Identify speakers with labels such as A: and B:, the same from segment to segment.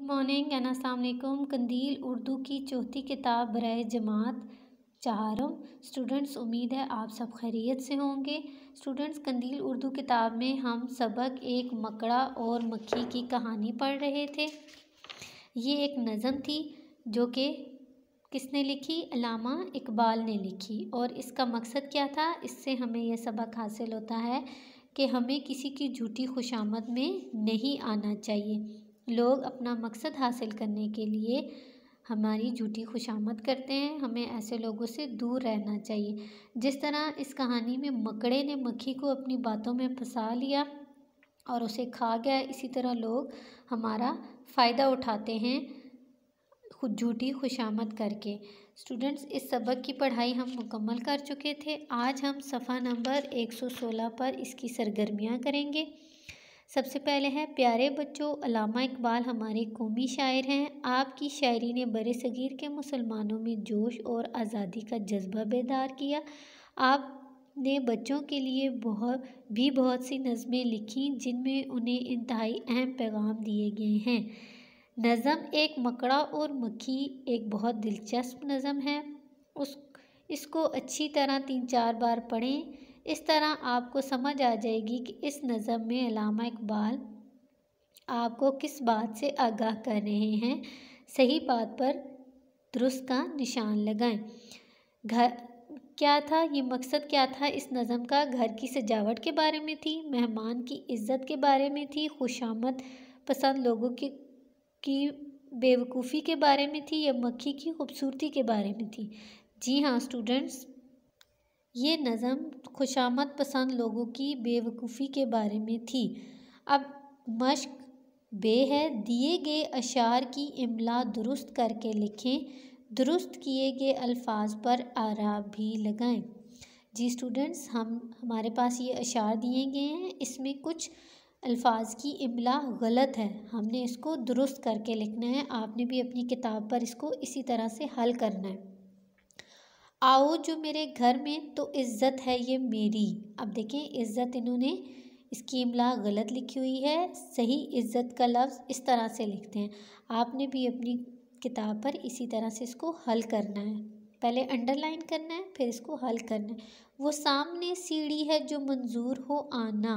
A: Morning and अस्सलाम वालेकुम। कंदील उर्दू की चौथी किताब बराए जमात चाहरों। स्टूडेंट्स, उम्मीद है आप सब खैरियत से होंगे। स्टूडेंट्स, कंदील उर्दू किताब में हम सबक एक मकड़ा और मक्खी की कहानी पढ़ रहे थे। ये एक नज़म थी जो कि किसने लिखी? अल्लामा इकबाल ने लिखी। और इसका मकसद क्या था? इससे हमें यह सबक हासिल होता है कि हमें किसी की झूठी खुशामद में नहीं आना चाहिए। लोग अपना मकसद हासिल करने के लिए हमारी झूठी खुशामद करते हैं, हमें ऐसे लोगों से दूर रहना चाहिए। जिस तरह इस कहानी में मकड़े ने मक्खी को अपनी बातों में फंसा लिया और उसे खा गया, इसी तरह लोग हमारा फ़ायदा उठाते हैं खुद झूठी खुशामद करके। स्टूडेंट्स, इस सबक की पढ़ाई हम मुकम्मल कर चुके थे। आज हम सफ़ा नंबर 116 पर इसकी सरगर्मियाँ करेंगे। सबसे पहले है, प्यारे बच्चों, अल्लामा इकबाल हमारे कौमी शायर हैं। आपकी शायरी ने बरे सगीर के मुसलमानों में जोश और आज़ादी का जज्बा बेदार किया। आपने बच्चों के लिए बहुत सी नज़में लिखी जिनमें उन्हें इंतहाई अहम पैगाम दिए गए हैं। नज़म एक मकड़ा और मक्खी एक बहुत दिलचस्प नज़म है। इसको अच्छी तरह 3-4 बार पढ़ें। इस तरह आपको समझ आ जाएगी कि इस नज़म में अल्लामा इकबाल आपको किस बात से आगाह कर रहे हैं। सही बात पर दुरुस्त का निशान लगाएं। घर क्या था? ये मकसद क्या था इस नज़म का? घर की सजावट के बारे में थी, मेहमान की इज़्ज़त के बारे में थी, खुशामद पसंद लोगों की बेवकूफ़ी के बारे में थी, या मक्खी की खूबसूरती के बारे में थी? जी हाँ स्टूडेंट्स, ये नज़म खुशामद पसंद लोगों की बेवकूफ़ी के बारे में थी। अब मश्क बे है, दिए गए अशार की इमला दुरुस्त करके लिखें। दुरुस्त किए गए अल्फाज पर आराब भी लगाएं। जी स्टूडेंट्स, हमारे पास ये अशार दिए गए हैं, इसमें कुछ अल्फाज की इमला गलत है, हमने इसको दुरुस्त करके लिखना है। आपने भी अपनी किताब पर इसको इसी तरह से हल करना है। आओ जो मेरे घर में तो इज़्ज़त है ये मेरी। अब देखें, इज़्ज़त इन्होंने इसकी इमला गलत लिखी हुई है। सही इज़्ज़त का लफ्ज़ इस तरह से लिखते हैं। आपने भी अपनी किताब पर इसी तरह से इसको हल करना है। पहले अंडरलाइन करना है, फिर इसको हल करना है। वो सामने सीढ़ी है जो मंजूर हो आना।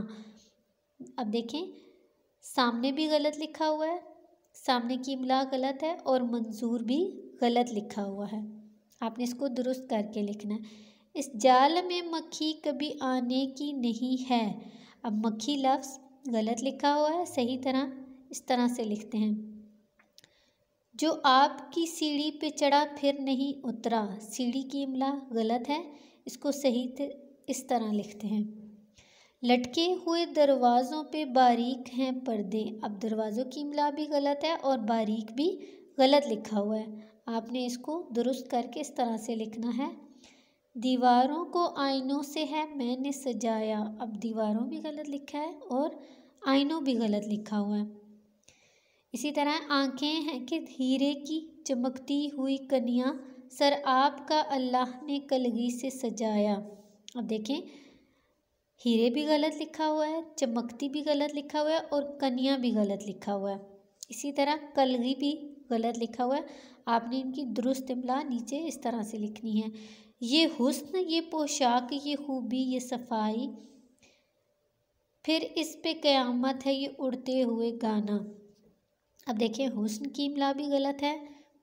A: अब देखें, सामने भी गलत लिखा हुआ है, सामने की इमला गलत है, और मंजूर भी गलत लिखा हुआ है। आपने इसको दुरुस्त करके लिखना है। इस जाल में मक्खी कभी आने की नहीं है। अब मक्खी लफ्ज़ गलत लिखा हुआ है, सही तरह इस तरह से लिखते हैं। जो आपकी सीढ़ी पे चढ़ा फिर नहीं उतरा। सीढ़ी की इमला गलत है, इसको सही इस तरह लिखते हैं। लटके हुए दरवाज़ों पे बारीक हैं पर्दे। अब दरवाज़ों की इमला भी गलत है और बारीक भी गलत लिखा हुआ है। आपने इसको दुरुस्त करके इस तरह से लिखना है। दीवारों को आईनों से है मैंने सजाया। अब दीवारों भी गलत लिखा है और आईनों भी गलत लिखा हुआ है। इसी तरह आंखें हैं कि हीरे की चमकती हुई कनियाँ, सर आपका अल्लाह ने कलगी से सजाया। अब देखें, हीरे भी गलत लिखा हुआ है, चमकती भी गलत लिखा हुआ है, और कनियाँ भी गलत लिखा हुआ है। इसी तरह कलगी भी गलत लिखा हुआ है। आपने इनकी दुरुस्त इमला नीचे इस तरह से लिखनी है। ये हुस्न, ये पोशाक, ये खूबी, ये सफाई, फिर इस पे क़यामत है, ये उड़ते हुए गाना। अब देखिए, हुस्न की इमला भी गलत है,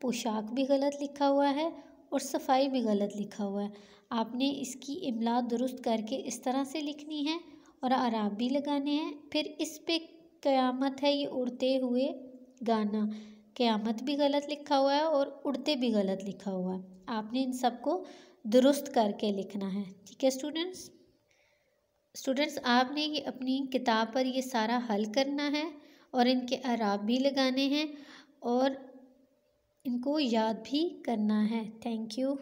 A: पोशाक भी गलत लिखा हुआ है, और सफाई भी गलत लिखा हुआ है। आपने इसकी इमला दुरुस्त करके इस तरह से लिखनी है और आराब भी लगाने हैं। फिर इस पे क़यामत है, ये उड़ते हुए गाना। क़यामत भी गलत लिखा हुआ है और उड़ते भी गलत लिखा हुआ है। आपने इन सबको दुरुस्त करके लिखना है। ठीक है स्टूडेंट्स, आपने ये अपनी किताब पर ये सारा हल करना है और इनके आराब भी लगाने हैं और इनको याद भी करना है। Thank you.